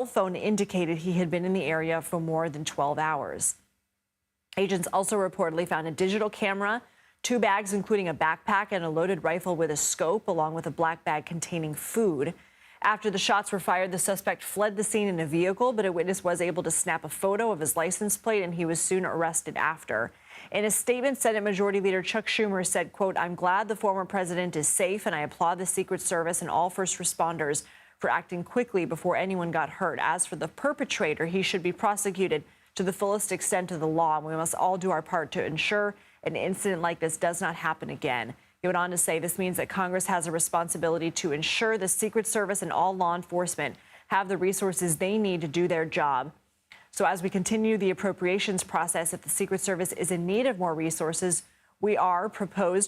phone indicated he had been in the area for more than 12 hours. Agents also reportedly found a digital camera, 2 bags including a backpack and a loaded rifle with a scope, along with a black bag containing food. After the shots were fired, the suspect fled the scene in a vehicle, but a witness was able to snap a photo of his license plate, and he was soon arrested after. In a statement, Senate Majority Leader Chuck Schumer said, quote, "I'm glad the former president is safe, and I applaud the Secret Service and all first responders for acting quickly before anyone got hurt. As for the perpetrator, he should be prosecuted to the fullest extent of the law, and we must all do our part to ensure an incident like this does not happen again." He went on to say this means that Congress has a responsibility to ensure the Secret Service and all law enforcement have the resources they need to do their job. So as we continue the appropriations process, if the Secret Service is in need of more resources, we are prepared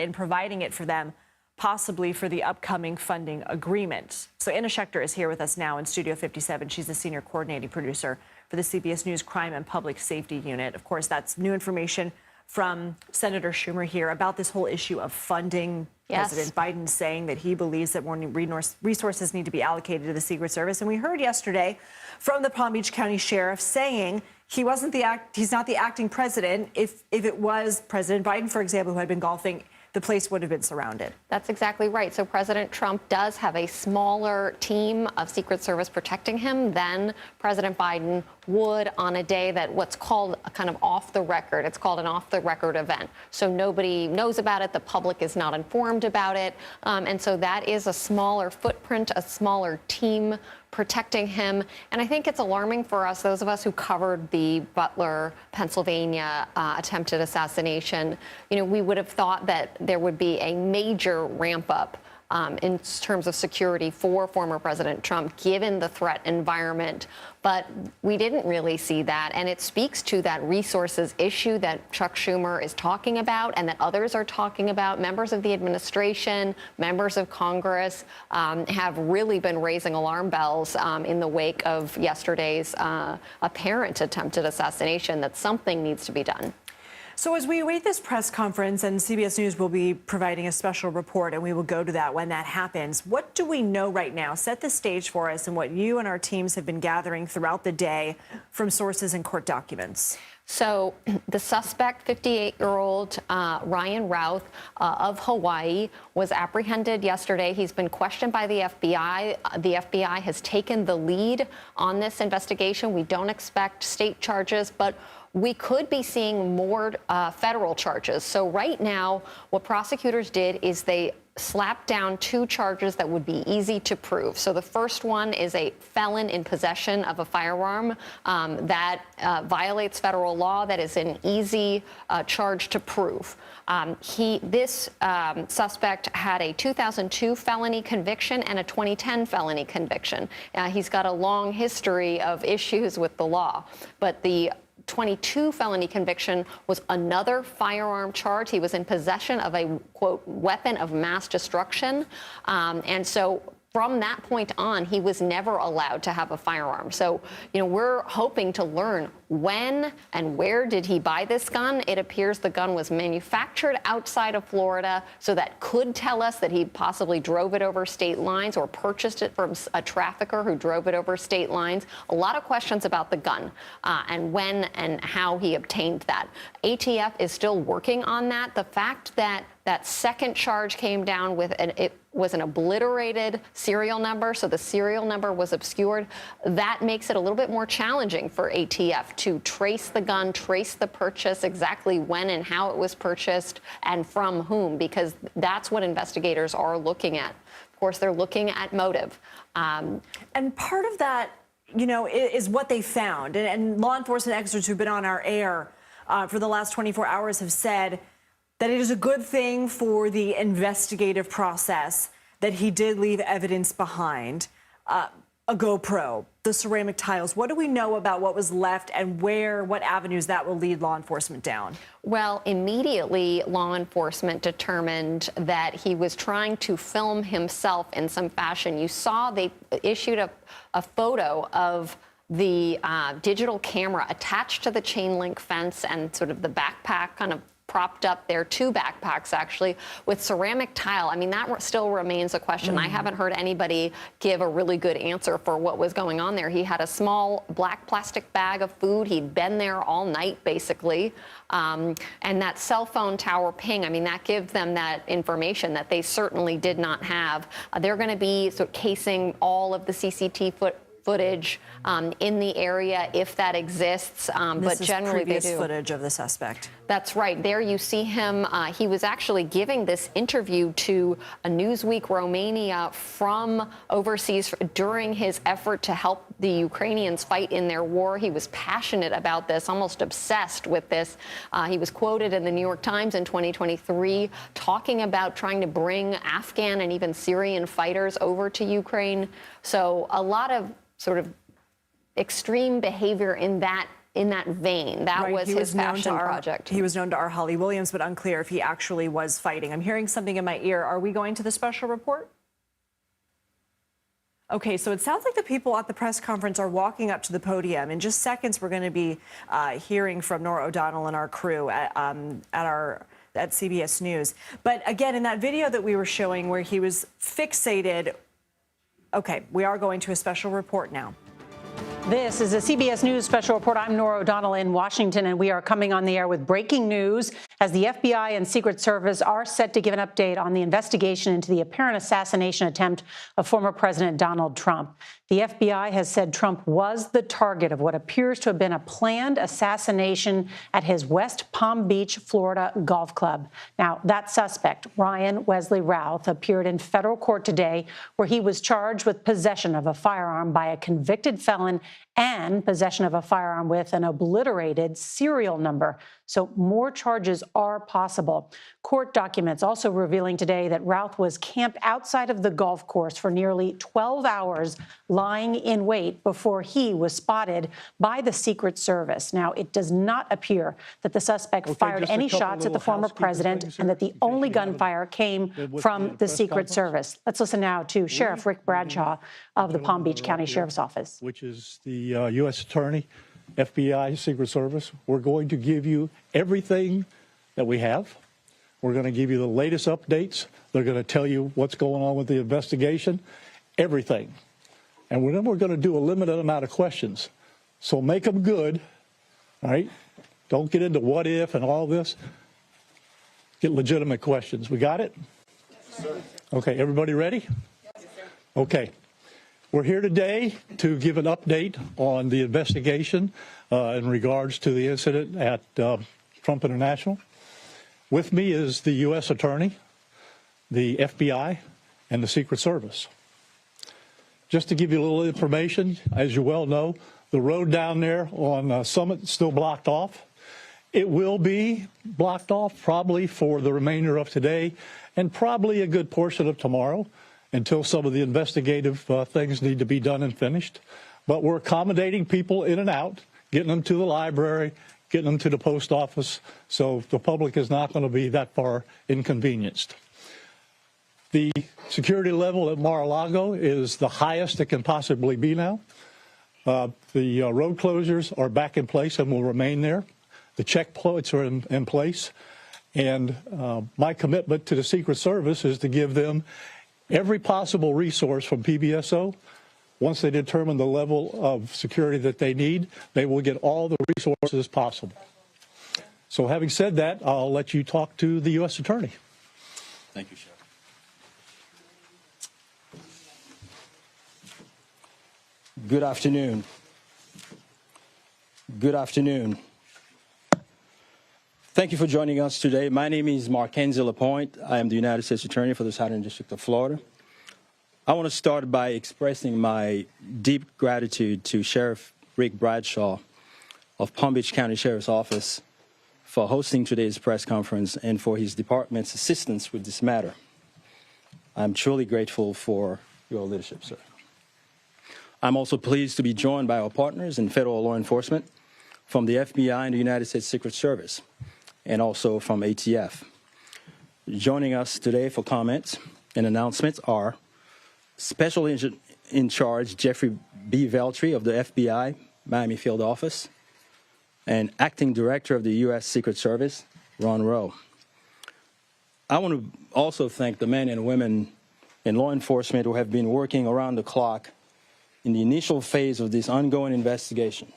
in providing it for them, possibly for the upcoming funding agreement. So Anna Schechter is here with us now in Studio 57. She's the senior coordinating producer for the CBS News Crime and Public Safety Unit. Of course, that's new information from Senator Schumer here about this whole issue of funding. Yes. President Biden saying that he believes that more resources need to be allocated to the Secret Service. And we heard yesterday from the Palm Beach County Sheriff saying he's not the acting president. If it was President Biden, for example, who had been golfing, the place would have been surrounded. That's exactly right. So President Trump does have a smaller team of Secret Service protecting him than President Biden would on a day that what's called a kind of off the record. It's called an off the record event. So nobody knows about it. The public is not informed about it. And so that is a smaller footprint, a smaller team protecting him. And I think it's alarming for us, those of us who covered the Butler, Pennsylvania attempted assassination. You know, we would have thought that there would be a major ramp up in terms of security for former President Trump, given the threat environment. But we didn't really see that. And it speaks to that resources issue that Chuck Schumer is talking about and that others are talking about. Members of the administration, members of Congress have really been raising alarm bells in the wake of yesterday's apparent attempted assassination, that something needs to be done. So as we await this press conference, and CBS News will be providing a special report, and we will go to that when that happens, what do we know right now? Set the stage for us and what you and our teams have been gathering throughout the day from sources and court documents. So the suspect, 58-year-old Ryan Routh of Hawaii, was apprehended yesterday. He's been questioned by the FBI. The FBI has taken the lead on this investigation. We don't expect state charges, but we could be seeing more federal charges. So right now, what prosecutors did is they slapped down 2 charges that would be easy to prove. So the first one is a felon in possession of a firearm that violates federal law. That is an easy charge to prove. This suspect had a 2002 felony conviction and a 2010 felony conviction. He's got a long history of issues with the law, but the 22 felony conviction was another firearm charge. He was in possession of a, quote, weapon of mass destruction. And so from that point on, he was never allowed to have a firearm. So, you know, we're hoping to learn when and where did he buy this gun. It appears the gun was manufactured outside of Florida, so that could tell us that he possibly drove it over state lines or purchased it from a trafficker who drove it over state lines. A lot of questions about the gun and when and how he obtained that. ATF is still working on that. The fact that that second charge came down with it was an obliterated serial number, so the serial number was obscured. That makes it a little bit more challenging for ATF to trace the gun, trace the purchase, exactly when and how it was purchased and from whom, because that's what investigators are looking at. Of course, they're looking at motive. And part of that, you know, is what they found. And law enforcement experts who've been on our air for the last 24 hours have said that it is a good thing for the investigative process that he did leave evidence behind, a GoPro, the ceramic tiles. What do we know about what was left and what avenues that will lead law enforcement down? Well, immediately, law enforcement determined that he was trying to film himself in some fashion. You saw they issued a photo of the digital camera attached to the chain link fence and sort of the backpack kind of propped up there, 2 backpacks actually, with ceramic tile. I mean, that still remains a question. I haven't heard anybody give a really good answer for what was going on there. He had a small black plastic bag of food. He'd been there all night, basically. And that cell phone tower ping, I mean, that gives them that information that they certainly did not have. They're going to be sort of casing all of the CCTV footage in the area if that exists, but generally they do. This is previous footage of the suspect. That's right. There you see him. He was actually giving this interview to a Newsweek Romania from overseas during his effort to help the Ukrainians fight in their war. He was passionate about this, almost obsessed with this. He was quoted in the New York Times in 2023 talking about trying to bring Afghan and even Syrian fighters over to Ukraine. So a lot of sort of extreme behavior in that vein. That was his passion project. He was known to R. Holly Williams, but unclear if he actually was fighting. I'm hearing something in my ear. Are we going to the special report? Okay, so it sounds like the people at the press conference are walking up to the podium. In just seconds, we're going to be hearing from Norah O'Donnell and our crew at CBS News. But again, in that video that we were showing where he was fixated, okay, we are going to a special report now. This is a CBS News special report. I'm Norah O'Donnell in Washington, and we are coming on the air with breaking news as the FBI and Secret Service are set to give an update on the investigation into the apparent assassination attempt of former President Donald Trump. The FBI has said Trump was the target of what appears to have been a planned assassination at his West Palm Beach, Florida golf club. Now, that suspect, Ryan Wesley Routh, appeared in federal court today where he was charged with possession of a firearm by a convicted felon and possession of a firearm with an obliterated serial number. So more charges are possible. Court documents also revealing today that Routh was camped outside of the golf course for nearly 12 hours, lying in wait before he was spotted by the Secret Service. Now, it does not appear that the suspect fired any shots at the former president and that the only gunfire came from the Secret Service. Let's listen now to Sheriff Rick Bradshaw of the Palm Beach County Sheriff's Office. Which is the U.S. Attorney, FBI, Secret Service. We're going to give you everything that we have. We're going to give you the latest updates. They're going to tell you what's going on with the investigation, everything. And then we're going to do a limited amount of questions. So make them good, all right? Don't get into what if and all this. Get legitimate questions. We got it? Yes, sir. Okay, everybody ready? Yes, sir. Okay. We're here today to give an update on the investigation in regards to the incident at Trump International. With me is the U.S. Attorney, the FBI, and the Secret Service. Just to give you a little information, as you well know, the road down there on Summit is still blocked off. It will be blocked off probably for the remainder of today and probably a good portion of tomorrow until some of the investigative things need to be done and finished. But we're accommodating people in and out, getting them to the library, getting them to the post office, so the public is not going to be that far inconvenienced. The security level at Mar-a-Lago is the highest it can possibly be now. The road closures are back in place and will remain there. The checkpoints are in place. And my commitment to the Secret Service is to give them every possible resource from PBSO. Once they determine the level of security that they need, they will get all the resources possible. So having said that, I'll let you talk to the U.S. Attorney. Thank you, Sheriff. Good afternoon. Good afternoon. Thank you for joining us today. My name is Mackenzie Lapointe. I am the United States Attorney for the Southern District of Florida. I want to start by expressing my deep gratitude to Sheriff Rick Bradshaw of Palm Beach County Sheriff's Office for hosting today's press conference and for his department's assistance with this matter. I'm truly grateful for your leadership, sir. I'm also pleased to be joined by our partners in federal law enforcement from the FBI and the United States Secret Service, and also from ATF. Joining us today for comments and announcements are Special Agent in Charge Jeffrey B. Veltri of the FBI Miami Field Office, and Acting Director of the U.S. Secret Service, Ron Rowe. I want to also thank the men and women in law enforcement who have been working around the clock in the initial phase of this ongoing investigation.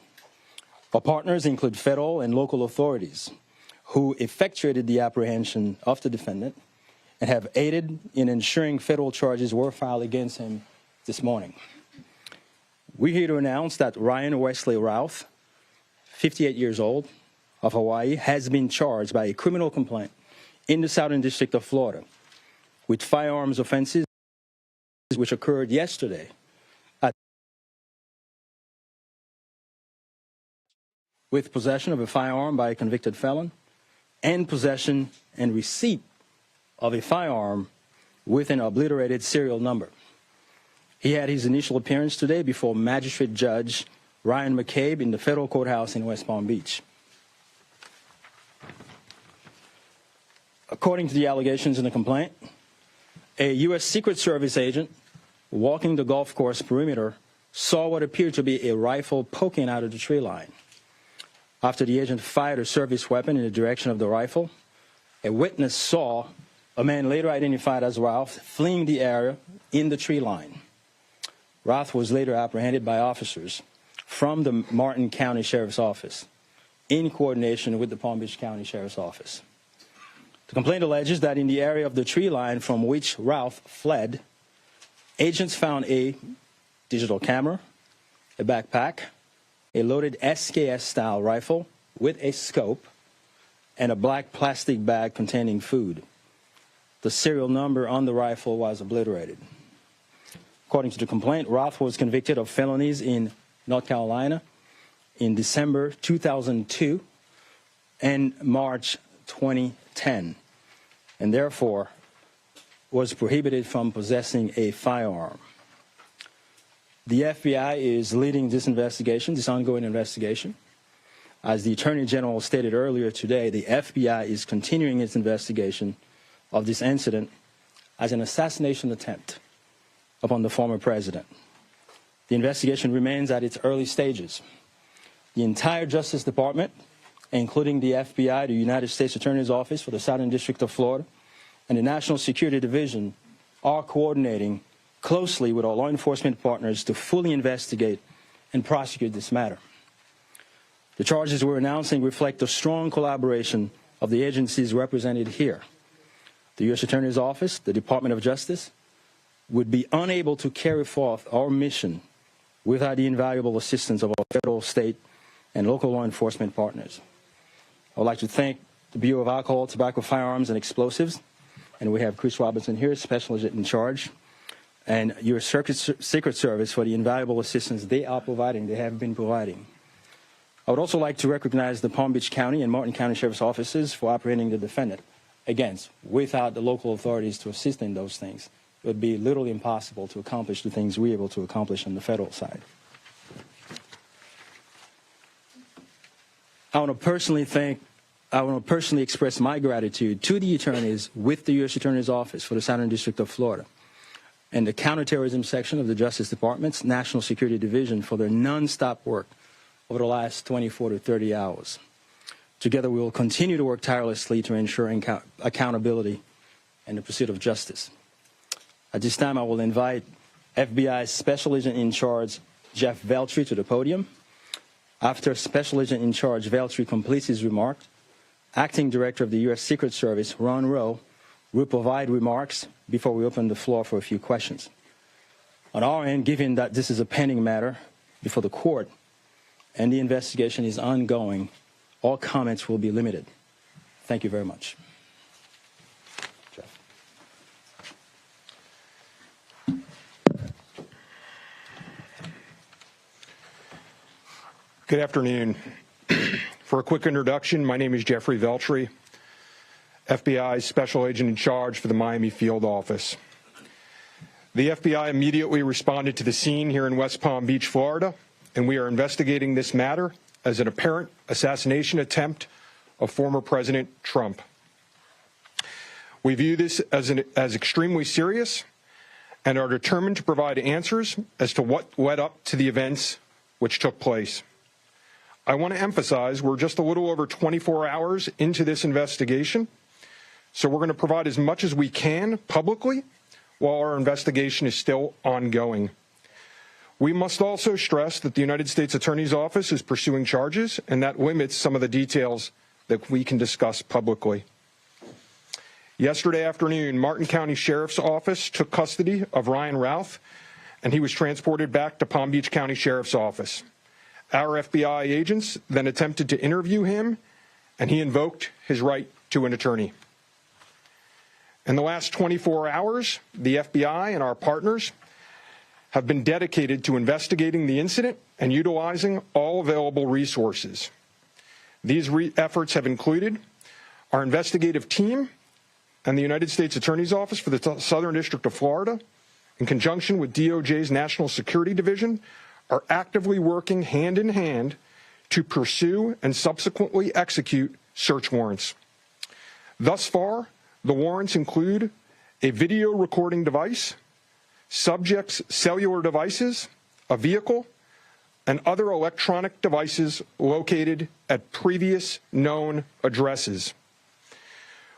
Our partners include federal and local authorities who effectuated the apprehension of the defendant and have aided in ensuring federal charges were filed against him this morning. We're here to announce that Ryan Wesley Routh, 58 years old, of Hawaii, has been charged by a criminal complaint in the Southern District of Florida with firearms offenses which occurred yesterday with possession of a firearm by a convicted felon and possession and receipt of a firearm with an obliterated serial number. He had his initial appearance today before Magistrate Judge Ryan McCabe in the federal courthouse in West Palm Beach. According to the allegations in the complaint, a U.S. Secret Service agent walking the golf course perimeter saw what appeared to be a rifle poking out of the tree line. After the agent fired a service weapon in the direction of the rifle, a witness saw a man later identified as Ralph fleeing the area in the tree line. Ralph was later apprehended by officers from the Martin County Sheriff's Office in coordination with the Palm Beach County Sheriff's Office. The complaint alleges that in the area of the tree line from which Ralph fled, agents found a digital camera, a backpack, a loaded SKS-style rifle with a scope, and a black plastic bag containing food. The serial number on the rifle was obliterated. According to the complaint, Ralph was convicted of felonies in North Carolina in December 2002 and March 2010, and therefore was prohibited from possessing a firearm. The FBI is leading this investigation, this ongoing investigation. As the Attorney General stated earlier today, the FBI is continuing its investigation of this incident as an assassination attempt upon the former president. The investigation remains at its early stages. The entire Justice Department, including the FBI, the United States Attorney's Office for the Southern District of Florida, and the National Security Division are coordinating closely with our law enforcement partners to fully investigate and prosecute this matter. The charges we're announcing reflect the strong collaboration of the agencies represented here. The U.S. Attorney's Office, the Department of Justice, would be unable to carry forth our mission without the invaluable assistance of our federal, state, and local law enforcement partners. I would like to thank the Bureau of Alcohol, Tobacco, Firearms, and Explosives, and we have Chris Robinson here, Special Agent in charge, and your Secret Service for the invaluable assistance they are providing, they have been providing. I would also like to recognize the Palm Beach County and Martin County Sheriff's Offices for apprehending the defendant. Again, without the local authorities to assist in those things, it would be literally impossible to accomplish the things we're able to accomplish on the federal side. I want to personally express my gratitude to the attorneys with the U.S. Attorney's Office for the Southern District of Florida and the Counterterrorism Section of the Justice Department's National Security Division for their nonstop work over the last 24 to 30 hours. Together, we will continue to work tirelessly to ensure accountability and the pursuit of justice. At this time, I will invite FBI Special Agent in Charge Jeff Veltri to the podium. After Special Agent in Charge Veltri completes his remark, Acting Director of the U.S. Secret Service, Ron Rowe, will provide remarks before we open the floor for a few questions. On our end, given that this is a pending matter before the court and the investigation is ongoing, all comments will be limited. Thank you very much. Jeff. Good afternoon. For a quick introduction, my name is Jeffrey Veltri, FBI's Special Agent in Charge for the Miami Field Office. The FBI immediately responded to the scene here in West Palm Beach, Florida, and we are investigating this matter as an apparent assassination attempt of former President Trump. We view this as extremely serious and are determined to provide answers as to what led up to the events which took place. I want to emphasize we're just a little over 24 hours into this investigation, so we're going to provide as much as we can publicly while our investigation is still ongoing. We must also stress that the United States Attorney's Office is pursuing charges, and that limits some of the details that we can discuss publicly. Yesterday afternoon, Martin County Sheriff's Office took custody of Ryan Routh, and he was transported back to Palm Beach County Sheriff's Office. Our FBI agents then attempted to interview him, and he invoked his right to an attorney. In the last 24 hours, the FBI and our partners have been dedicated to investigating the incident and utilizing all available resources. These efforts have included our investigative team and the United States Attorney's Office for the Southern District of Florida, in conjunction with DOJ's National Security Division, are actively working hand in hand to pursue and subsequently execute search warrants. Thus far, the warrants include a video recording device, subjects' cellular devices, a vehicle, and other electronic devices located at previous known addresses.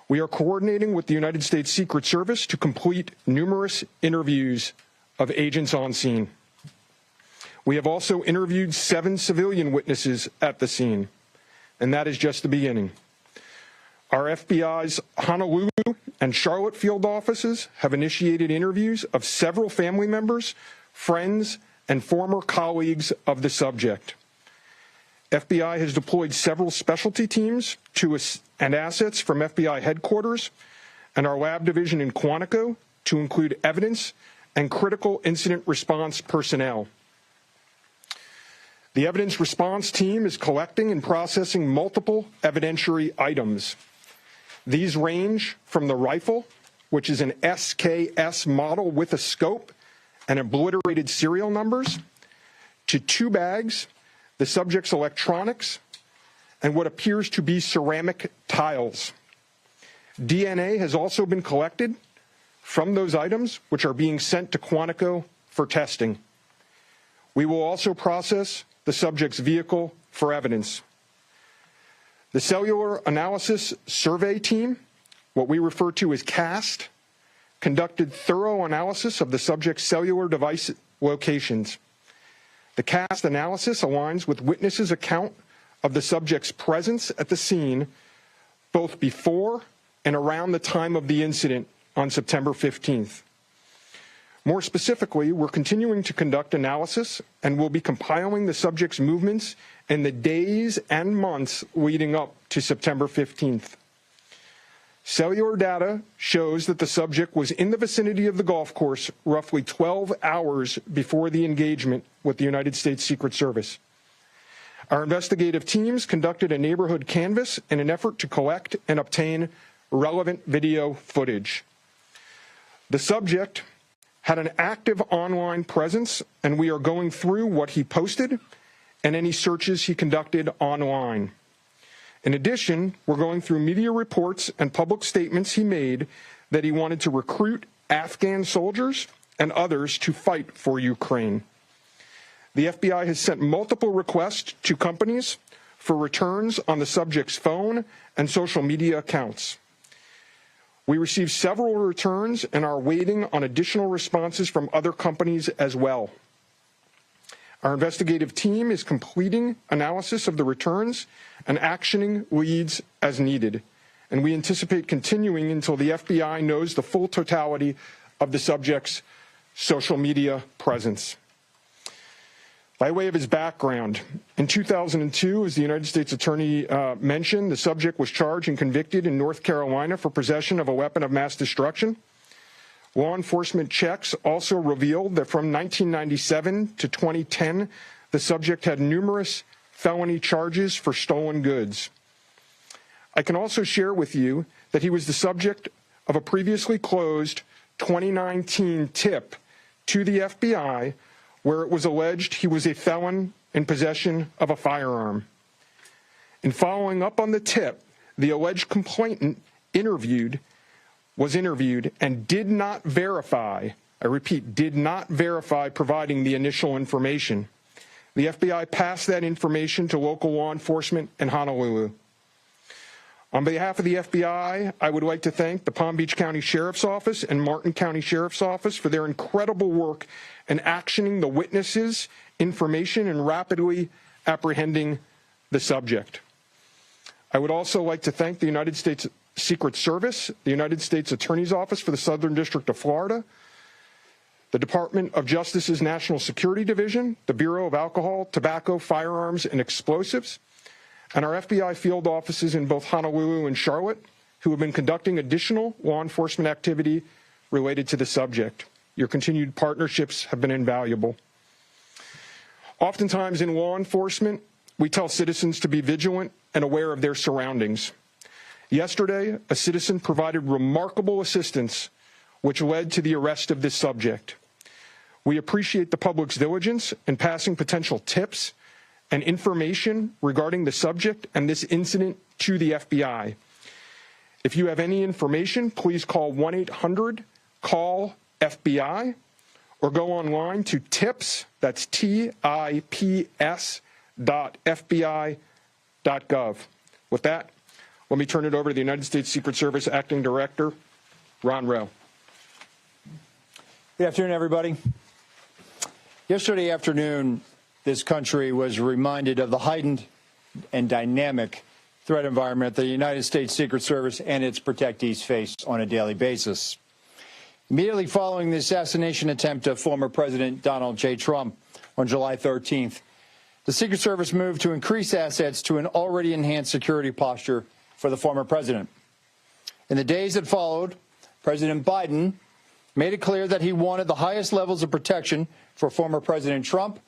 We are coordinating with the United States Secret Service to complete numerous interviews of agents on scene. We have also interviewed 7 civilian witnesses at the scene, and that is just the beginning. Our FBI's Honolulu and Charlotte field offices have initiated interviews of several family members, friends, and former colleagues of the subject. FBI has deployed several specialty teams and assets from FBI headquarters and our lab division in Quantico to include evidence and critical incident response personnel. The evidence response team is collecting and processing multiple evidentiary items. These range from the rifle, which is an SKS model with a scope and obliterated serial numbers, to 2 bags, the subject's electronics, and what appears to be ceramic tiles. DNA has also been collected from those items, which are being sent to Quantico for testing. We will also process the subject's vehicle for evidence. The Cellular Analysis Survey Team, what we refer to as CAST, conducted thorough analysis of the subject's cellular device locations. The CAST analysis aligns with witnesses' account of the subject's presence at the scene both before and around the time of the incident on September 15th. More specifically, we're continuing to conduct analysis and will be compiling the subject's movements in the days and months leading up to September 15th. Cellular data shows that the subject was in the vicinity of the golf course roughly 12 hours before the engagement with the United States Secret Service. Our investigative teams conducted a neighborhood canvass in an effort to collect and obtain relevant video footage. The subject had an active online presence, and we are going through what he posted and any searches he conducted online. In addition, we're going through media reports and public statements he made that he wanted to recruit Afghan soldiers and others to fight for Ukraine. The FBI has sent multiple requests to companies for returns on the subject's phone and social media accounts. We received several returns and are waiting on additional responses from other companies as well. Our investigative team is completing analysis of the returns and actioning leads as needed, and we anticipate continuing until the FBI knows the full totality of the subject's social media presence. By way of his background, in 2002, as the United States Attorney mentioned, the subject was charged and convicted in North Carolina for possession of a weapon of mass destruction. Law enforcement checks also revealed that from 1997 to 2010, the subject had numerous felony charges for stolen goods. I can also share with you that he was the subject of a previously closed 2019 tip to the FBI where it was alleged he was a felon in possession of a firearm. In following up on the tip, the alleged complainant was interviewed and did not verify, I repeat, did not verify providing the initial information. The FBI passed that information to local law enforcement in Honolulu. On behalf of the FBI, I would like to thank the Palm Beach County Sheriff's Office and Martin County Sheriff's Office for their incredible work in actioning the witnesses' information and rapidly apprehending the subject. I would also like to thank the United States Secret Service, the United States Attorney's Office for the Southern District of Florida, the Department of Justice's National Security Division, the Bureau of Alcohol, Tobacco, Firearms, and Explosives, and our FBI field offices in both Honolulu and Charlotte, who have been conducting additional law enforcement activity related to the subject. Your continued partnerships have been invaluable. Oftentimes in law enforcement, we tell citizens to be vigilant and aware of their surroundings. Yesterday, a citizen provided remarkable assistance, which led to the arrest of this subject. We appreciate the public's diligence in passing potential tips and information regarding the subject and this incident to the FBI. If you have any information, please call 1-800-CALL-FBI or go online to tips, that's tips.fbi.gov. With that, let me turn it over to the United States Secret Service Acting Director, Ron Rowe. Good afternoon, everybody. Yesterday afternoon, this country was reminded of the heightened and dynamic threat environment the United States Secret Service and its protectees face on a daily basis. Immediately following the assassination attempt of former President Donald J. Trump on July 13th, the Secret Service moved to increase assets to an already enhanced security posture for the former president. In the days that followed, President Biden made it clear that he wanted the highest levels of protection for former President Trump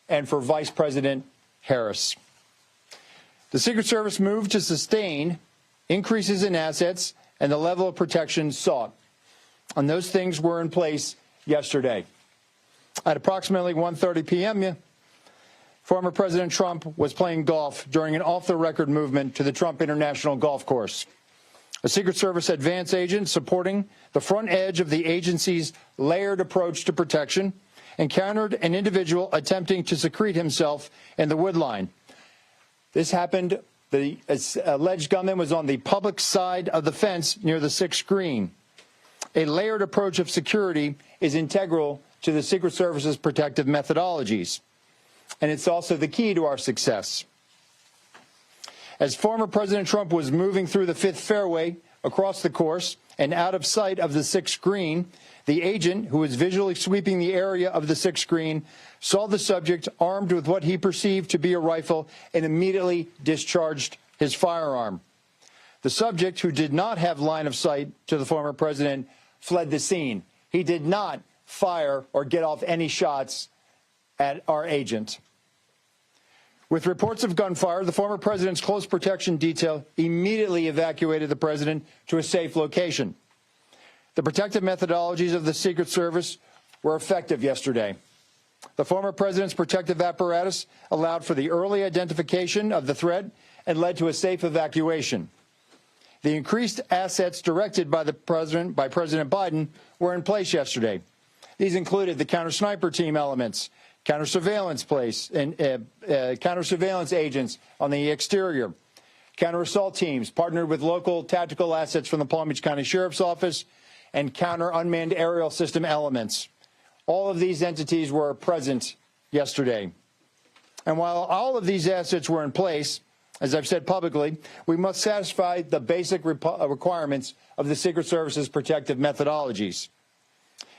and for Vice President Harris. The Secret Service moved to sustain increases in assets and the level of protection sought. And those things were in place yesterday. At approximately 1:30 p.m., former President Trump was playing golf during an off-the-record movement to the Trump International Golf Course. A Secret Service advance agent supporting the front edge of the agency's layered approach to protection encountered an individual attempting to secrete himself in the woodline. This happened, the alleged gunman was on the public side of the fence near the 6th green. A layered approach of security is integral to the Secret Service's protective methodologies, and it's also the key to our success. As former President Trump was moving through the 5th fairway across the course and out of sight of the 6th green, the agent, who was visually sweeping the area of the 6th green, saw the subject armed with what he perceived to be a rifle and immediately discharged his firearm. The subject, who did not have line of sight to the former president, fled the scene. He did not fire or get off any shots at our agent. With reports of gunfire, the former president's close protection detail immediately evacuated the president to a safe location. The protective methodologies of the Secret Service were effective yesterday. The former president's protective apparatus allowed for the early identification of the threat and led to a safe evacuation. The increased assets directed by President Biden were in place yesterday. These included the counter-sniper team elements, counter-surveillance agents on the exterior, counter-assault teams partnered with local tactical assets from the Palm Beach County Sheriff's Office, and counter-unmanned aerial system elements. All of these entities were present yesterday. And while all of these assets were in place, as I've said publicly, we must satisfy the basic requirements of the Secret Service's protective methodologies.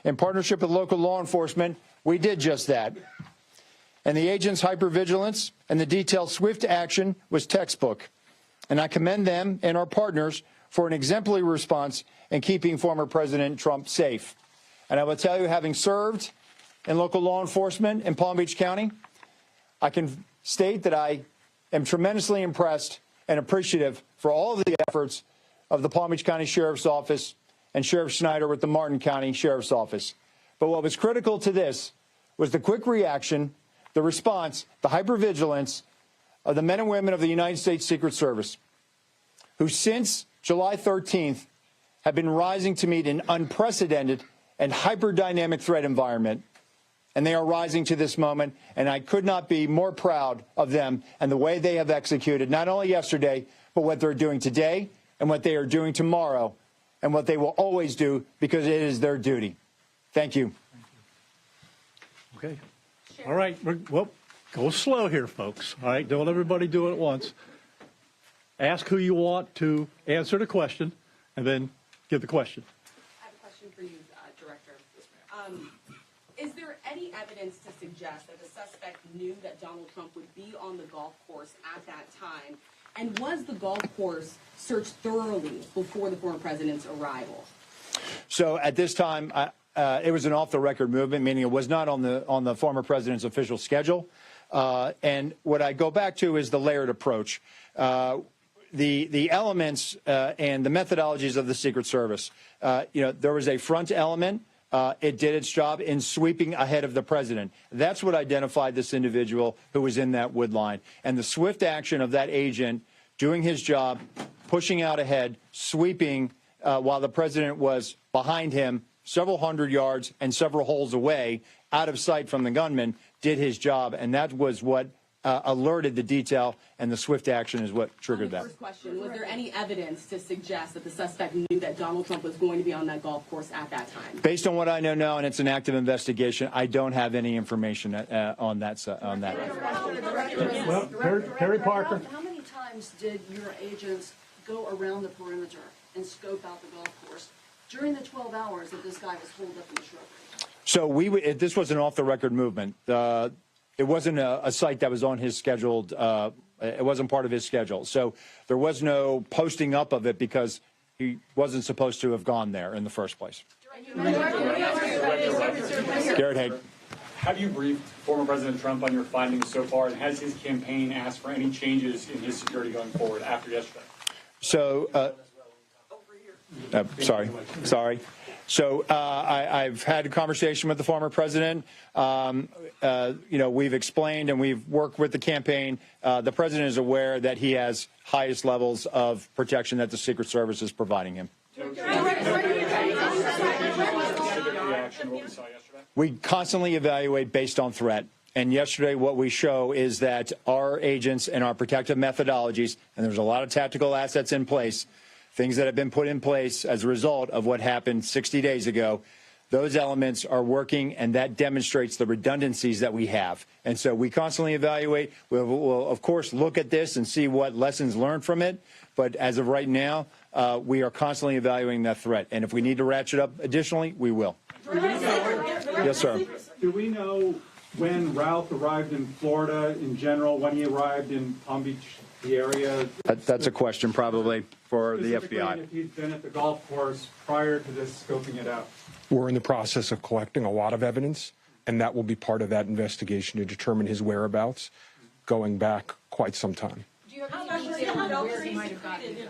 In partnership with local law enforcement, we did just that. And the agents' hypervigilance and the detailed swift action was textbook. And I commend them and our partners for an exemplary response in keeping former President Trump safe. And I will tell you, having served in local law enforcement in Palm Beach County, I can state that I am tremendously impressed and appreciative for all of the efforts of the Palm Beach County Sheriff's Office and Sheriff Schneider with the Martin County Sheriff's Office. But what was critical to this was the quick reaction, the response, the hypervigilance of the men and women of the United States Secret Service, who since July 13th have been rising to meet an unprecedented and hyper-dynamic threat environment and they are rising to this moment, and I could not be more proud of them and the way they have executed, not only yesterday, but what they're doing today and what they are doing tomorrow and what they will always do, because it is their duty. Thank you. Okay. All right. Well, go slow here, folks. All right. Don't everybody do it at once. Ask who you want to answer the question, and then give the question. I have a question for you, Director. Is there any evidence to suggest that the suspect knew that Donald Trump would be on the golf course at that time? And was the golf course searched thoroughly before the former president's arrival? So at this time, it was an off-the-record movement, meaning it was not on the former president's official schedule. And what I go back to is the layered approach. The elements and the methodologies of the Secret Service. There was a front element. It did its job in sweeping ahead of the president. That's what identified this individual who was in that wood line. And the swift action of that agent doing his job, pushing out ahead, sweeping while the president was behind him several hundred yards and several holes away, out of sight from the gunman, did his job. And that was what alerted the detail, and the swift action is what triggered that. First question, was there any evidence to suggest that the suspect knew that Donald Trump was going to be on that golf course at that time? Based on what I know now, and it's an active investigation, I don't have any information on that. Well, Terry Parker. How many times did your agents go around the perimeter and scope out the golf course during the 12 hours that this guy was holed up in the shrubbery? So this was an off-the-record movement. It wasn't a site that was on his scheduled. It wasn't part of his schedule. So there was no posting up of it because he wasn't supposed to have gone there in the first place. Garrett Haig. Have you briefed former President Trump on your findings so far, and has his campaign asked for any changes in his security going forward after yesterday? So, sorry. So I've had a conversation with the former president. We've explained and we've worked with the campaign. The president is aware that he has highest levels of protection that the Secret Service is providing him. We constantly evaluate based on threat. And yesterday what we show is that our agents and our protective methodologies, and there's a lot of tactical assets in place, things that have been put in place as a result of what happened 60 days ago, those elements are working, and that demonstrates the redundancies that we have. And so we constantly evaluate. We'll of course, look at this and see what lessons learned from it. But as of right now, we are constantly evaluating that threat. And if we need to ratchet up additionally, we will. Yes, sir. Do we know when Ralph arrived in Florida in general, when he arrived in Palm Beach, the area? That's a question probably for the FBI. If he'd been at the golf course prior to this scoping it out. We're in the process of collecting a lot of evidence, and that will be part of that investigation to determine his whereabouts going back quite some time. Do you have any detail on where he might have gotten it?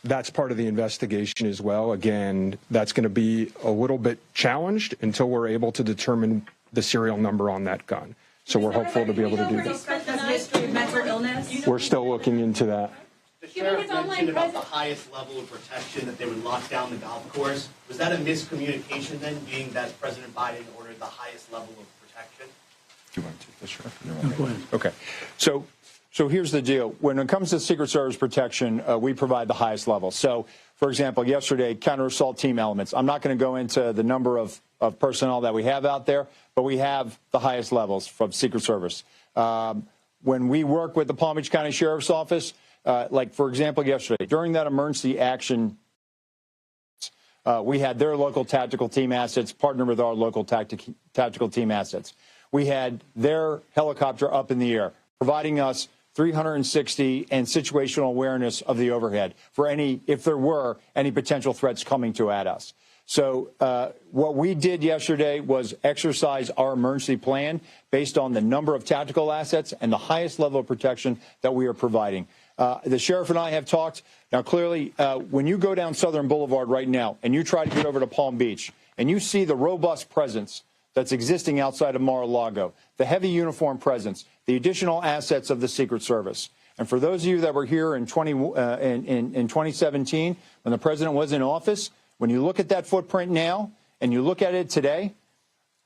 That's part of the investigation as well. Again, that's going to be a little bit challenged until we're able to determine the serial number on that gun. So we're hopeful to be able to do that. We're still looking into that. The sheriff mentioned about the highest level of protection, that they would lock down the golf course. Was that a miscommunication then, being that President Biden ordered the highest level of protection? Do you want to take this, Sheriff? No, go ahead. Okay. So here's the deal. When it comes to Secret Service protection, we provide the highest level. So, for example, yesterday, counter-assault team elements. I'm not going to go into the number of personnel that we have out there, but we have the highest levels from Secret Service. When we work with the Palm Beach County Sheriff's Office, like, for example, yesterday, during that emergency action, we had their local tactical team assets partner with our local tactical team assets. We had their helicopter up in the air, providing us 360 and situational awareness of the overhead for if there were any potential threats coming at us. So what we did yesterday was exercise our emergency plan based on the number of tactical assets and the highest level of protection that we are providing. The sheriff and I have talked. Now, clearly, when you go down Southern Boulevard right now and you try to get over to Palm Beach and you see the robust presence that's existing outside of Mar-a-Lago, the heavy uniform presence, the additional assets of the Secret Service. And for those of you that were here in 2017, when the president was in office, when you look at that footprint now and you look at it today,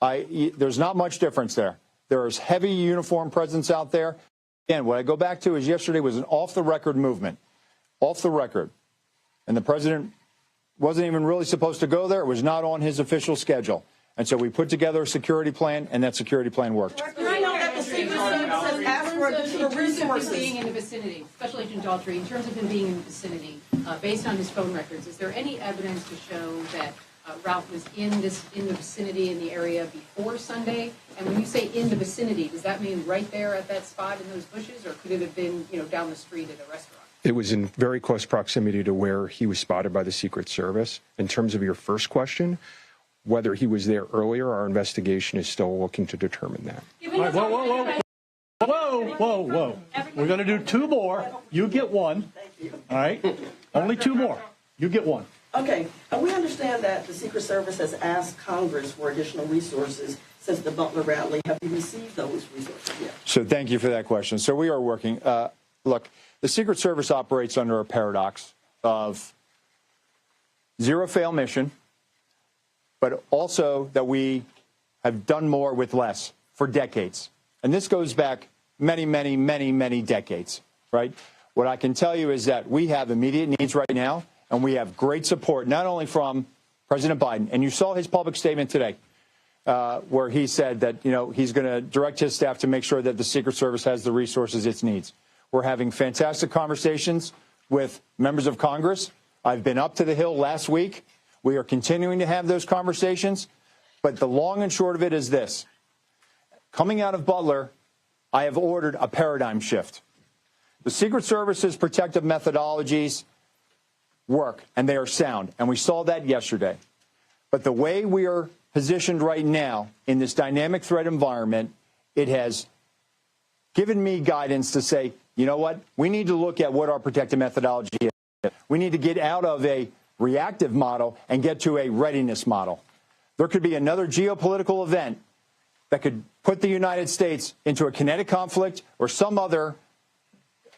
There's not much difference there. There is heavy uniform presence out there. Again, what I go back to is yesterday was an off-the-record movement, off the record. And the president wasn't even really supposed to go there. It was not on his official schedule. And so we put together a security plan, and that security plan worked. I know that the Secret Service has asked for additional resources. Being in the vicinity, Special Agent Daughtry, in terms of him being in the vicinity, based on his phone records, is there any evidence to show that Ralph was in the vicinity, in the area before Sunday? And when you say in the vicinity, does that mean right there at that spot in those bushes, or could it have been, down the street at a restaurant? It was in very close proximity to where he was spotted by the Secret Service. In terms of your first question, whether he was there earlier, our investigation is still looking to determine that. All right, whoa. We're going to do two more. You get one. All right? Only two more. You get one. Okay. We understand that the Secret Service has asked Congress for additional resources since the Butler rally. Have you received those resources yet? So thank you for that question. So we are working. Look, the Secret Service operates under a paradox of zero-fail mission, but also that we have done more with less for decades. And this goes back many decades, right? What I can tell you is that we have immediate needs right now, and we have great support, not only from President Biden, and you saw his public statement today, where he said that, he's going to direct his staff to make sure that the Secret Service has the resources it needs. We're having fantastic conversations with members of Congress. I've been up to the Hill last week. We are continuing to have those conversations. But the long and short of it is this. Coming out of Butler, I have ordered a paradigm shift. The Secret Service's protective methodologies work, and they are sound. And we saw that yesterday. But the way we are positioned right now in this dynamic threat environment, it has given me guidance to say, you know what? We need to look at what our protective methodology is. We need to get out of a reactive model and get to a readiness model. There could be another geopolitical event that could put the United States into a kinetic conflict or some other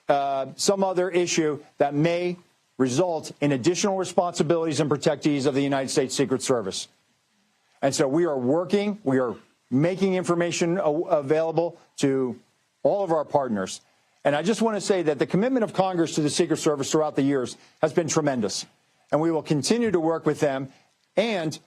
issue that may result in additional responsibilities and protectees of the United States Secret Service. And so we are working, we are making information available to all of our partners. And I just want to say that the commitment of Congress to the Secret Service throughout the years has been tremendous. And we will continue to work with them and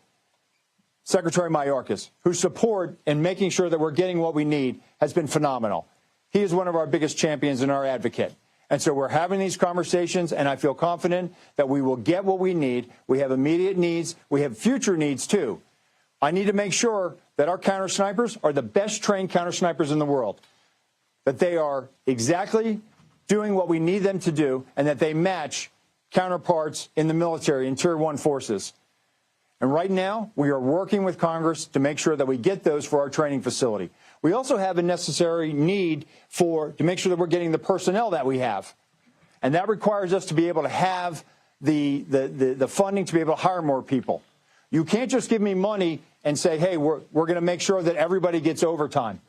Secretary Mayorkas, whose support in making sure that we're getting what we need has been phenomenal. He is one of our biggest champions and our advocate. And so we're having these conversations, and I feel confident that we will get what we need. We have immediate needs. We have future needs, too. I need to make sure that our counter snipers are the best trained counter snipers in the world, that they are exactly doing what we need them to do, and that they match counterparts in the military and Tier 1 forces. And right now, we are working with Congress to make sure that we get those for our training facility. We also have a necessary need to make sure that we're getting the personnel that we have. And that requires us to be able to have the funding to be able to hire more people. You can't just give me money and say, hey, we're going to make sure that everybody gets overtime.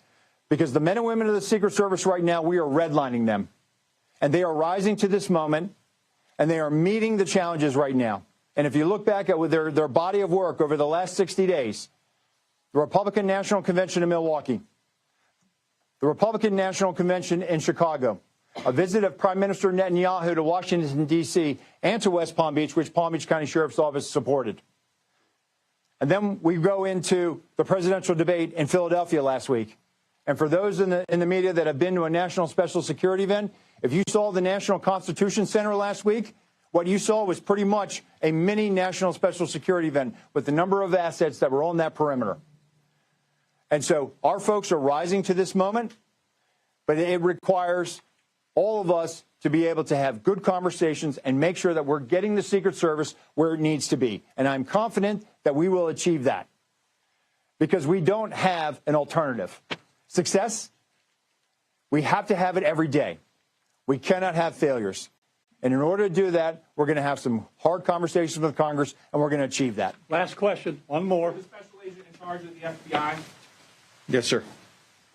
Because the men and women of the Secret Service right now, we are redlining them. And they are rising to this moment, and they are meeting the challenges right now. And if you look back at their body of work over the last 60 days, the Republican National Convention in Milwaukee, the Republican National Convention in Chicago, a visit of Prime Minister Netanyahu to Washington, D.C., and to West Palm Beach, which Palm Beach County Sheriff's Office supported. And then we go into the presidential debate in Philadelphia last week. And for those in the media that have been to a national special security event, if you saw the National Constitution Center last week, what you saw was pretty much a mini national special security event with the number of assets that were on that perimeter. And so our folks are rising to this moment, but it requires all of us to be able to have good conversations and make sure that we're getting the Secret Service where it needs to be. And I'm confident that we will achieve that because we don't have an alternative. Success, we have to have it every day. We cannot have failures. And in order to do that, we're going to have some hard conversations with Congress, and we're going to achieve that. Last question. One more. The special agent in charge of the FBI, Yes, sir.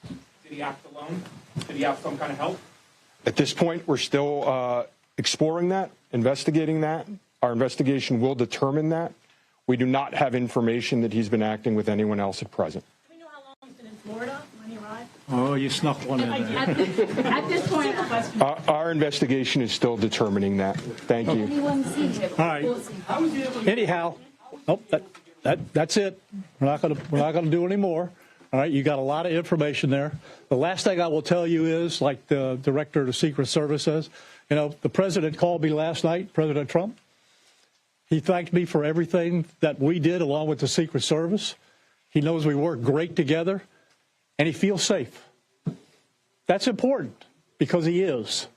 did he act alone? Did he have some kind of help? At this point, we're still exploring that, investigating that. Our investigation will determine that. We do not have information that he's been acting with anyone else at present. Oh, you snuck one in there. At this point, Our investigation is still determining that. Thank you. anyone see him? All right. Anyhow, nope, that's it. We're not going to do any more. All right, you got a lot of information there. The last thing I will tell you is, like the director of the Secret Service says, you know, the president called me last night, President Trump. He thanked me for everything that we did along with the Secret Service. He knows we work great together, and he feels safe. That's important because he is.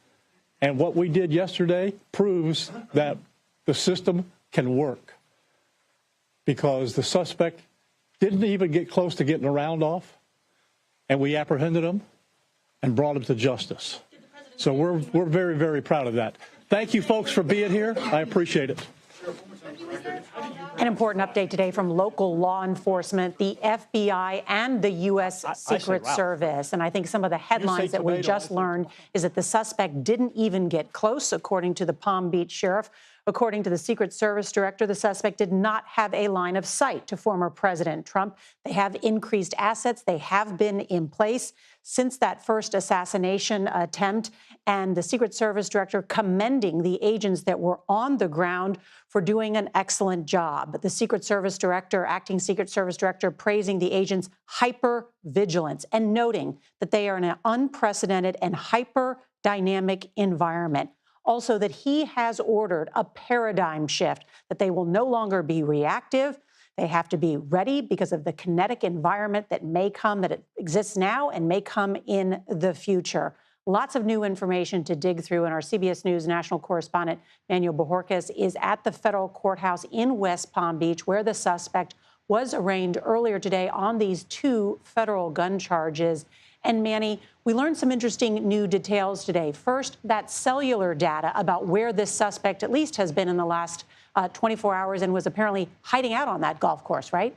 And what we did yesterday proves that the system can work, because the suspect didn't even get close to getting a round off, and we apprehended him and brought him to justice. So we're very, very proud of that. Thank you, folks, for being here. I appreciate it. An important update today from local law enforcement, the FBI and the U.S. Secret Service. And I think some of the headlines that we just learned is that the suspect didn't even get close, according to the Palm Beach sheriff. According to the Secret Service director, the suspect did not have a line of sight to former President Trump. They have increased assets. They have been in place since that first assassination attempt. And the Secret Service director commending the agents that were on the ground for doing an excellent job. The Secret Service director, acting Secret Service director, praising the agents' hyper-vigilance and noting that they are in an unprecedented and hyper-dynamic environment. Also, that he has ordered a paradigm shift, that they will no longer be reactive. They have to be ready because of the kinetic environment that may come, that it exists now and may come in the future. Lots of new information to dig through, and our CBS News national correspondent, Manuel Bojorquez, is at the federal courthouse in West Palm Beach, where the suspect was arraigned earlier today on these 2 federal gun charges. And Manny, we learned some interesting new details today. First, that cellular data about where this suspect at least has been in the last 24 hours and was apparently hiding out on that golf course, right?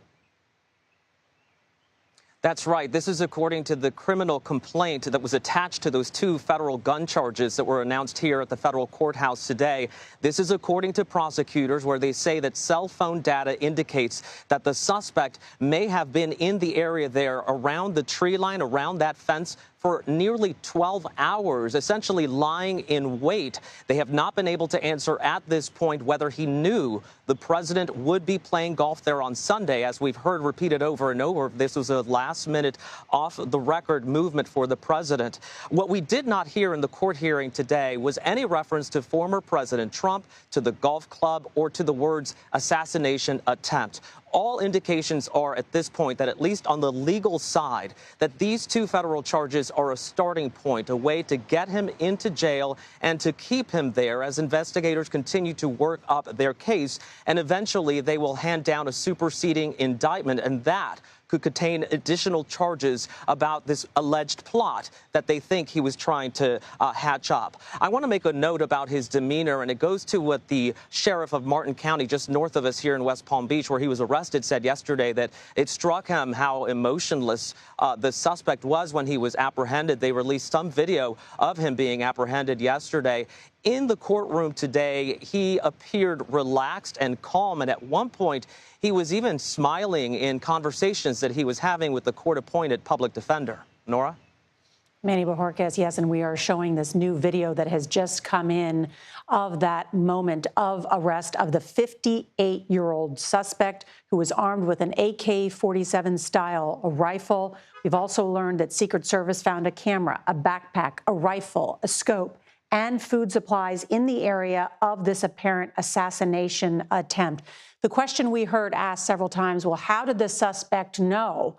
That's right. This is according to the criminal complaint that was attached to those 2 federal gun charges that were announced here at the federal courthouse today. This is according to prosecutors, where they say that cell phone data indicates that the suspect may have been in the area there around the tree line, around that fence, for nearly 12 hours, essentially lying in wait. They have not been able to answer at this point whether he knew the president would be playing golf there on Sunday. As we've heard repeated over and over, this was a last-minute, off-the-record movement for the president. What we did not hear in the court hearing today was any reference to former President Trump, to the golf club, or to the words assassination attempt. All indications are at this point that, at least on the legal side, that these 2 federal charges are a starting point, a way to get him into jail and to keep him there as investigators continue to work up their case. And eventually they will hand down a superseding indictment, and that could contain additional charges about this alleged plot that they think he was trying to hatch up. I want to make a note about his demeanor, and it goes to what the sheriff of Martin County, just north of us here in West Palm Beach, where he was arrested, said yesterday, that it struck him how emotionless the suspect was when he was apprehended. They released some video of him being apprehended yesterday. In the courtroom today, he appeared relaxed and calm, and at one point, he was even smiling in conversations that he was having with the court-appointed public defender. Nora? Manny Bojorquez, yes, and we are showing this new video that has just come in of that moment of arrest of the 58-year-old suspect who was armed with an AK-47 style rifle. We've also learned that Secret Service found a camera, a backpack, a rifle, a scope, and food supplies in the area of this apparent assassination attempt. The question we heard asked several times, well, how did the suspect know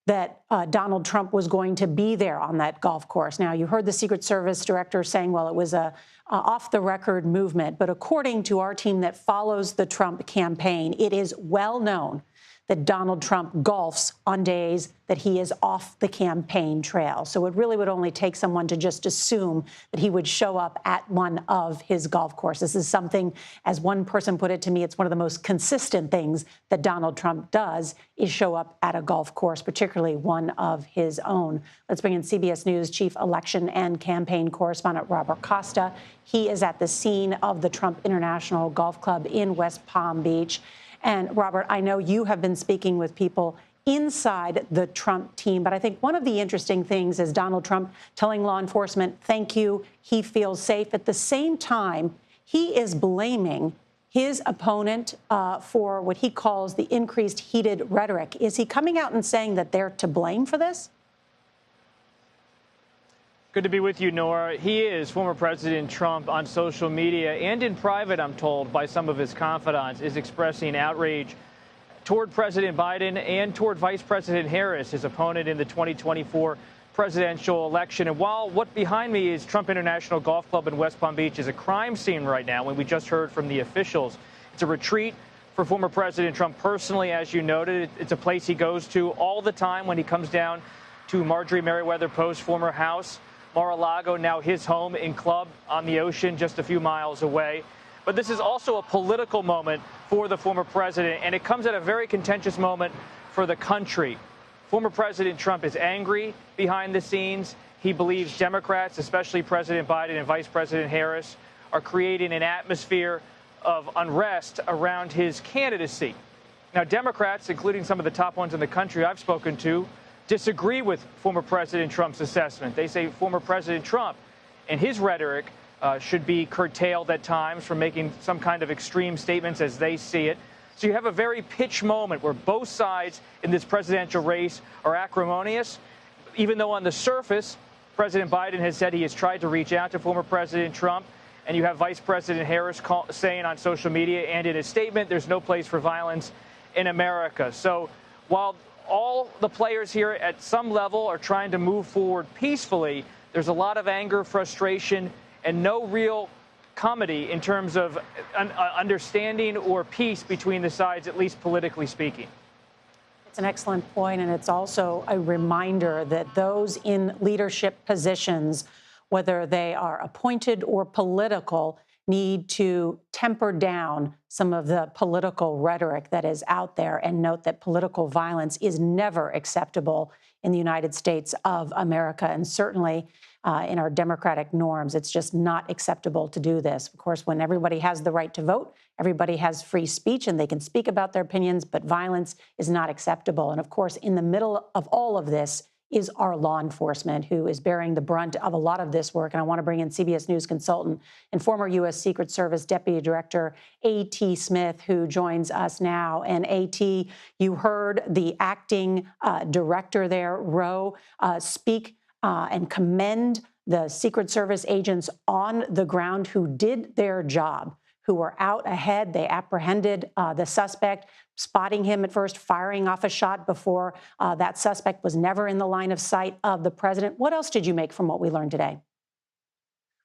that Donald Trump was going to be there on that golf course? Now, you heard the Secret Service director saying, well, it was a off-the-record movement. But according to our team that follows the Trump campaign, it is well known that Donald Trump golfs on days that he is off the campaign trail. So it really would only take someone to just assume that he would show up at one of his golf courses. This is something, as one person put it to me, it's one of the most consistent things that Donald Trump does is show up at a golf course, particularly one of his own. Let's bring in CBS News Chief Election and Campaign Correspondent Robert Costa. He is at the scene of the Trump International Golf Club in West Palm Beach. And Robert, I know you have been speaking with people inside the Trump team. But I think one of the interesting things is Donald Trump telling law enforcement, thank you, he feels safe. At the same time, he is blaming his opponent for what he calls the increased heated rhetoric. Is he coming out and saying that they're to blame for this? Good to be with you, Nora. He is former President Trump on social media and in private, I'm told, by some of his confidants, is expressing outrage toward President Biden and toward Vice President Harris, his opponent in the 2024 presidential election. And while what behind me is Trump International Golf Club in West Palm Beach is a crime scene right now, when we just heard from the officials, it's a retreat for former President Trump personally, as you noted. It's a place he goes to all the time when he comes down to Marjorie Merriweather Post's former house, Mar-a-Lago, now his home in Club on the ocean just a few miles away. But this is also a political moment for the former president, and it comes at a very contentious moment for the country. Former President Trump is angry behind the scenes. He believes Democrats, especially President Biden and Vice President Harris, are creating an atmosphere of unrest around his candidacy. Now, Democrats, including some of the top ones in the country I've spoken to, disagree with former President Trump's assessment. They say former President Trump and his rhetoric should be curtailed at times from making some kind of extreme statements as they see it. So you have a very pitch moment where both sides in this presidential race are acrimonious, even though on the surface, President Biden has said he has tried to reach out to former President Trump. And you have Vice President Harris saying on social media and in his statement, there's no place for violence in America. So while all the players here at some level are trying to move forward peacefully, there's a lot of anger, frustration, and no real comedy in terms of understanding or peace between the sides, at least politically speaking. It's an excellent point, and it's also a reminder that those in leadership positions, whether they are appointed or political, need to temper down some of the political rhetoric that is out there and note that political violence is never acceptable in the United States of America, and certainly in our democratic norms. It's just not acceptable to do this. Of course, when everybody has the right to vote, everybody has free speech and they can speak about their opinions, but violence is not acceptable. And of course, in the middle of all of this is our law enforcement, who is bearing the brunt of a lot of this work. And I want to bring in CBS News consultant and former U.S. Secret Service Deputy Director A.T. Smith, who joins us now. And A.T., you heard the acting director there, Rowe, speak and commend the Secret Service agents on the ground who did their job, who were out ahead. They apprehended the suspect, spotting him at first, firing off a shot before that suspect was never in the line of sight of the president. What else did you make from what we learned today?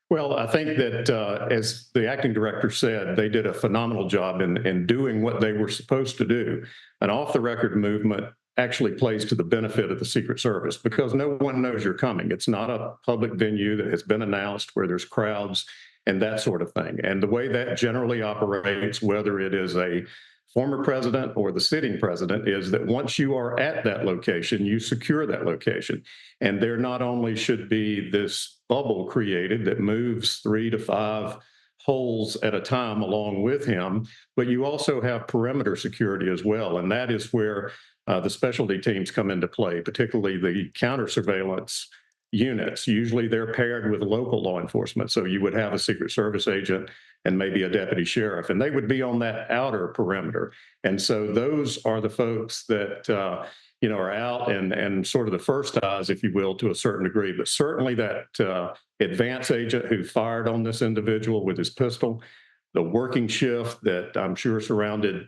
Well, I think that, as the acting director said, they did a phenomenal job in doing what they were supposed to do. An off-the-record movement actually plays to the benefit of the Secret Service because no one knows you're coming. It's not a public venue that has been announced where there's crowds and that sort of thing. And the way that generally operates, whether it is a former president or the sitting president, is that once you are at that location, you secure that location. And there not only should be this bubble created that moves 3 to 5 holes at a time along with him, but you also have perimeter security as well. And that is where the specialty teams come into play, particularly the counter surveillance units. Usually they're paired with local law enforcement. So you would have a Secret Service agent and maybe a deputy sheriff, and they would be on that outer perimeter. And so those are the folks that, are out and sort of the first eyes, if you will, to a certain degree. But certainly that advance agent who fired on this individual with his pistol, the working shift that I'm sure surrounded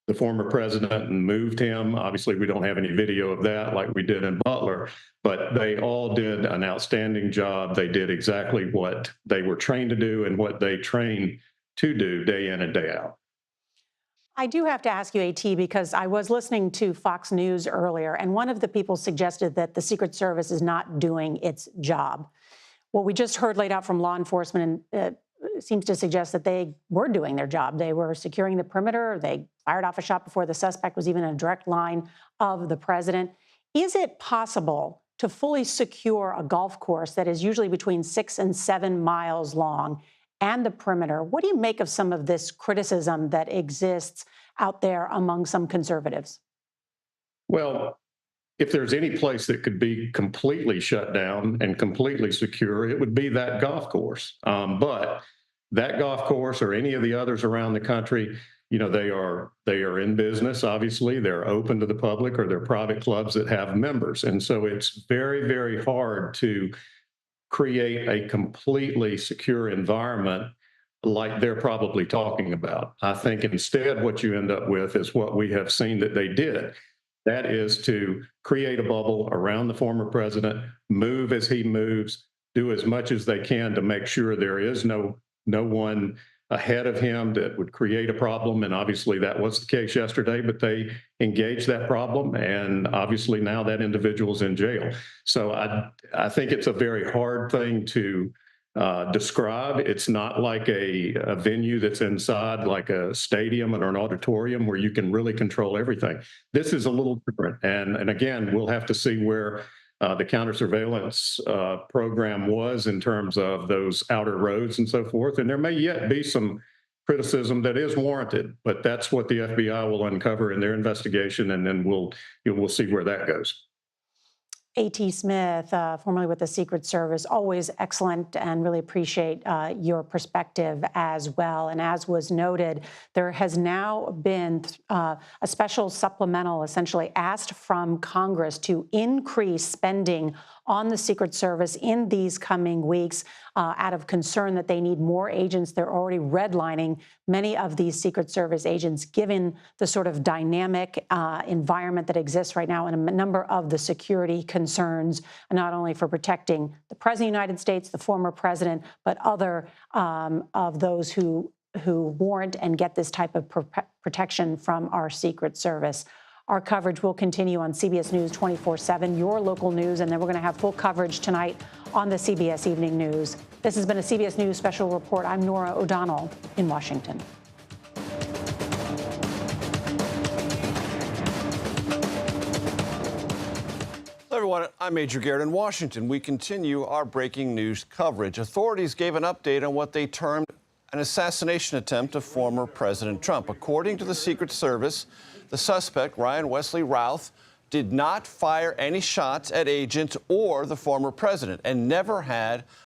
the former president and moved him. Obviously, we don't have any video of that like we did in Butler, but they all did an outstanding job. They did exactly what they were trained to do and what they train to do day in and day out. I do have to ask you, A.T., because I was listening to Fox News earlier, and one of the people suggested that the Secret Service is not doing its job. What we just heard laid out from law enforcement seems to suggest that they were doing their job. They were securing the perimeter. They fired off a shot before the suspect was even in a direct line of the president. Is it possible to fully secure a golf course that is usually between 6 and 7 miles long and the perimeter? What do you make of some of this criticism that exists out there among some conservatives? Well, if there's any place that could be completely shut down and completely secure, it would be that golf course. But that golf course or any of the others around the country, they are in business. Obviously, they're open to the public, or they're private clubs that have members, and so it's very, very hard to create a completely secure environment like they're probably talking about. I think instead what you end up with is what we have seen that they did. That is to create a bubble around the former president, move as he moves, do as much as they can to make sure there is no one ahead of him that would create a problem. And obviously that was the case yesterday, but they engaged that problem. And obviously now that individual's in jail. So I think it's a very hard thing to describe. It's not like a venue that's inside like a stadium or an auditorium where you can really control everything. This is a little different. And again, we'll have to see where the counter surveillance program was in terms of those outer roads and so forth. And there may yet be some criticism that is warranted, but that's what the FBI will uncover in their investigation, and then we'll see where that goes. A.T. Smith, formerly with the Secret Service, always excellent, and really appreciate your perspective as well. And as was noted, there has now been a special supplemental essentially asked from Congress to increase spending on the Secret Service in these coming weeks out of concern that they need more agents. They're already redlining many of these Secret Service agents, given the sort of dynamic environment that exists right now and a number of the security concerns, not only for protecting the President of the United States, the former president, but other of those who warrant and get this type of protection from our Secret Service. Our coverage will continue on CBS News 24/7, your local news, and then we're going to have full coverage tonight on the CBS Evening News. This has been a CBS News Special Report. I'm Norah O'Donnell in Washington. Hello, everyone. I'm Major Garrett in Washington. We continue our breaking news coverage. Authorities gave an update on what they termed an assassination attempt of former President Trump. According to the Secret Service, the suspect, Ryan Wesley Routh, did not fire any shots at agents or the former president and never had